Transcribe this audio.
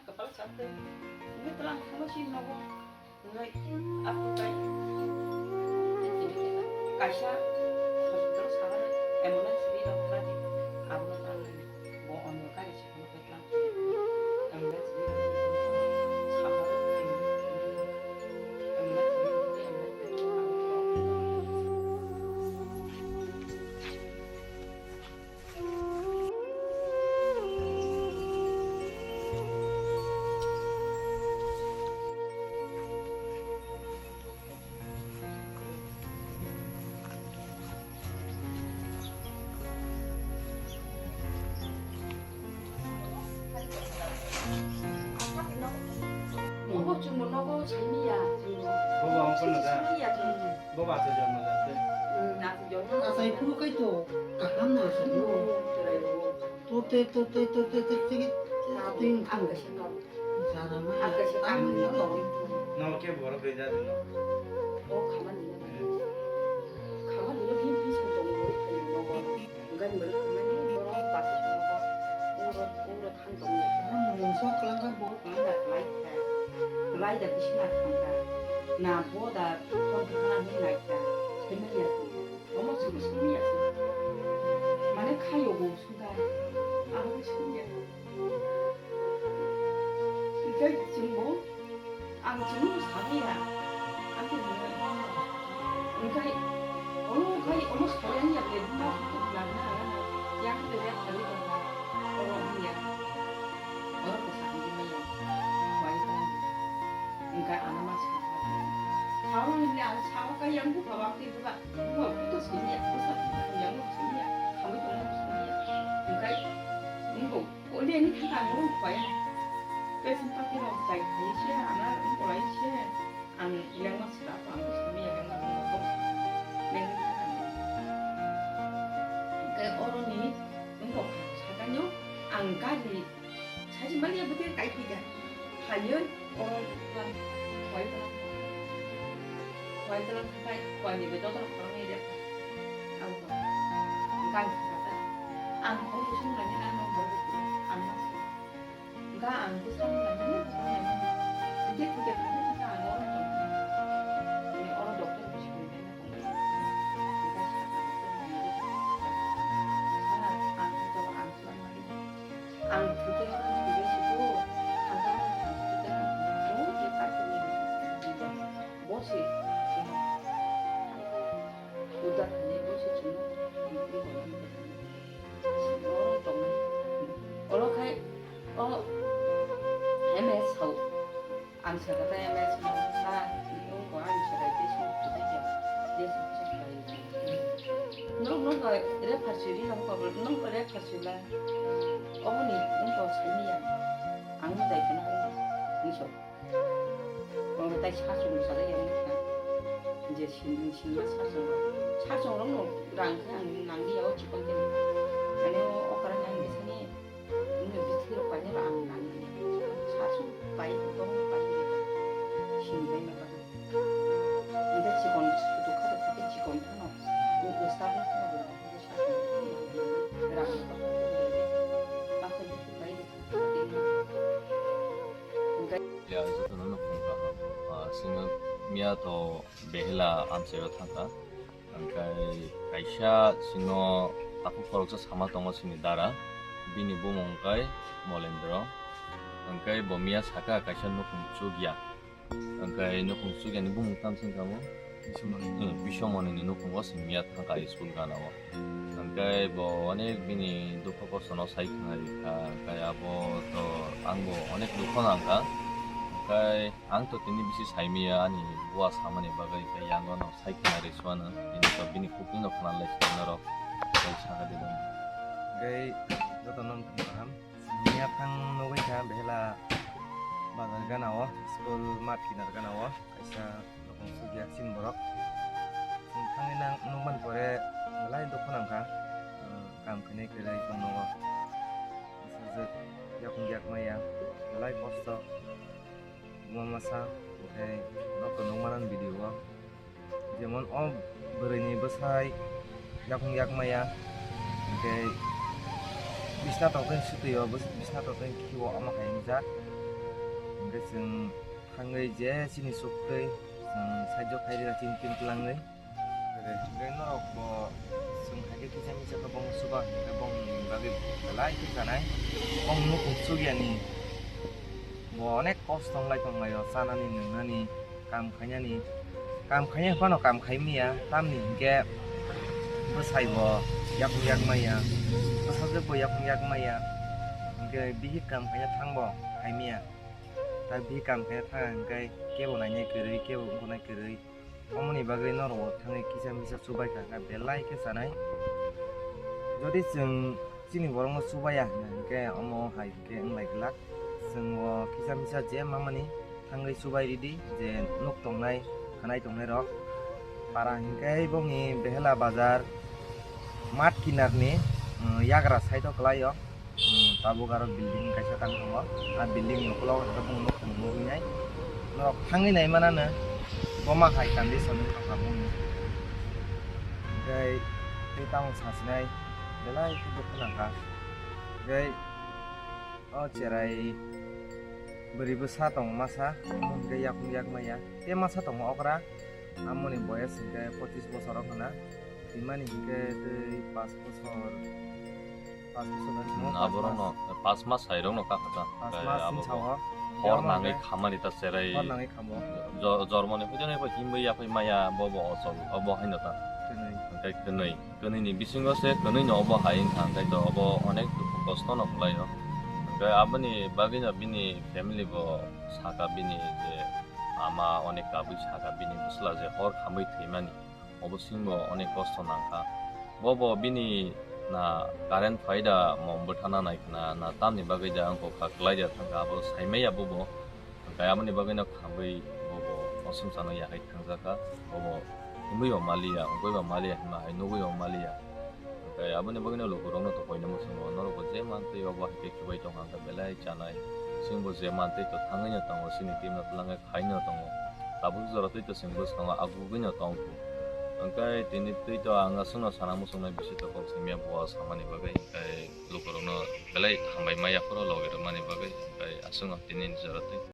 kepala sate. Ini telah kamu sih nopo. Nggak aku kayak kasih terus salah emang sedih dong tadi. Aku nggak mau on kayak sih kalau pelan. Emang sedih. Sabar. Emang sedih. Nggak cuma nggak 재미야. 뭐가 안 끝나다. 재미야 좀. 뭐가 안 되지 않나? 나도 좀. Asai puro kai to kahana so no. Tote tege ting 아까 신경. sara ma. 아까 신경 안 넣어. 너 걔 뭐라 그러자 너. 가만히 있는 가만히 있는 빈빈 정도 모르겠는 거고 인간 뭐 가만히 뭐라 빠져 주는 거 오로 한 동네 Mun sok lang ka bo. 뭔가 라이다 비시나 한다 나보다 더 하나님 나있다 재미야 너무 재미야 만약 가요고 순간 아무 재미야 이게 지금 뭐 아무 지금 사기야 안돼 그러니까 어느 소리냐 내가 그것도 나나 양들 내가 달리던가 어머니야 어렵고 사람들이야 와이다 그러니까 안 맞아 사원인데 안 사원가 양부 가방도 누가 그것도 소리야 무슨 양부 소리야 가만히 돌아서 소리야 그러니까 이거 원래는 다가 안 오는 거야 그래서 밖에서 자기 시에 안 하는 거라 시에 안 양마스라 안 소리야 양마스 먹고 cái 어른이 응고 사가뇨 안까지 사실 말이야 부터 까이피가 하면 어른랑 와이드랑 가까이 와니 왜 너들 그런 일이야 아우 간 가다 안 보고 순간에 나는 모르고 안 맞어 가 안고 사는 거는 그게 가는 거 안 어른 좀 어른 dokter 지금 맨날 안 그게 그러시고 간단한 장수 때는 너무 깨끗하게 멋이 우다하니 멋이 주는 이거 동네 어떻게 MS hậu ăn sờ cái MS nó xa không có ăn sờ cái xuống tụi bây giờ đi xuống sờ cái nó gọi để phát triển đi không có nó có để phát triển là 어머니 이거 재미야 아무도 이렇게 하는 이쇼 다 사종 사다 영니까 이제 신경 사종으로 랑 그냥 남기요 지금 때문에 아니요 오빠랑 양 미선이 오늘 밑으로 가니라 안 남기네 사종 바이 너무 바이 신경이 나가 근데 직원 수도 카드 그때 직원 하나 이거 스타벅스 하고 그러고 사종 Ya itu tuh nono pungka, singa mia to behla amsero thangka, angkai kaisa sino aku koroksa sama tongo sini dara, bini bo mongkai molendro, angkai bo mia saka kaisa nukung cugia, angkai nukung cugia ni bo mongtam sing kamu, bisomon ini nukung was mia thangka school kanawa, angkai bo onek bini duko kosono saikeng hari kayak bo to angbo onek duko nangka. Kai ang to tini bisi saimia ani buat sama nih bagai kayak yang gono saikin hari suana ini to bini cooking of kanal les nero kai saka di dalam gai joto non paham niat kang nogai ka behla bazar ganawa school mat kinar ganawa kaisa lokong sugia sin borok kang nang numan pore mulai dokonang ka kam kene kelai kono sejak yakung yak maya mulai posto masa kayak nonton nomanan video যেমন berini besai yakung yak maya kayak bisa tau kan situ ya bisna tau kan kiwo ama kayak Hingga sing hangai je sini sukai sing sajo kairi tin tin pelangai. Hingga norok bo sing hage kisah misah ke bong subah ke bong babi belai ke sana. Bong nukung sugiani. Bo nek kos tong lai sana ni nani kam khanya ni. Kam khanya pano kam khaimi ya tam ni hingga besai bo yak maya. Besai bo yak maya. Hingga bihi kam khanya thang bo khaimi ya. Tapi kam khanya thang hingga kebo nanya kerei kebo nanya kerei. Omoni bagai noro thangai kisah misah subai ka belai ke sana. Jadi sini borong subai ya hingga omo hai ke nglai gelak. Semua kisah misah je mama ni thangai subai di je nuk tongnai khanai tongnai rok. Para hingga bongi behela bazar mat kinar ni yagra side kelai yo. Tabu karo building kaisa tang tongo. Building nukulo tabung nuk muginyai. Nok thangai nai manana boma hai kandi sonu kabung. Gai tang sasinai belai itu kenangka. Gai oh cerai beri besar tong masa gai yak maya. Te masa tong okra amoni boyas hingga 25 bosor kena. Dimana hingga 5 bosor. 5 bosor. 아버로노 파스마 사이롱노 까까다. Pasma sincawa. 허랑이 가만히 있다 세라이. Hornangi kamo. 저르모네 후전에 그 힘의 앞에 마야 뭐뭐 어서 어버 하이노다. Kenai. 그네 그네니 비신 것에 그네니 어버 하인 상대도 어버 어넥 포커스토노 플라이요. 그 아버니 바기나 비니 패밀리 버 사가 비니 이제 아마 어넥 가부 사가 비니 무슬라제 허 감의 테마니 어버 싱거 어넥 코스토 난카 버버 비니 na karen faida mombol thana nai kana na tamni bagai ja angko khaklai ja thanga abo saimaya bobo kaya amni bagai na khambai bobo osum sana ya hai thangja ka bobo imui malia ongoi ba malia hima hai nogoi malia kaya amni bagai na lokorong no to koina mo singo noro bo je mante obo hai ke kibai tong hanga belai chanai singbo je mante to thanganya tong sini timna planga khaina tong tabu zara to singbo sanga agugnya tong angkai tini itu angga suno sanamu suno bisa to kok semia buas hamani bagai angkai lokorono belai hambai maya koro logero mani bagai angkai asunga tini jarate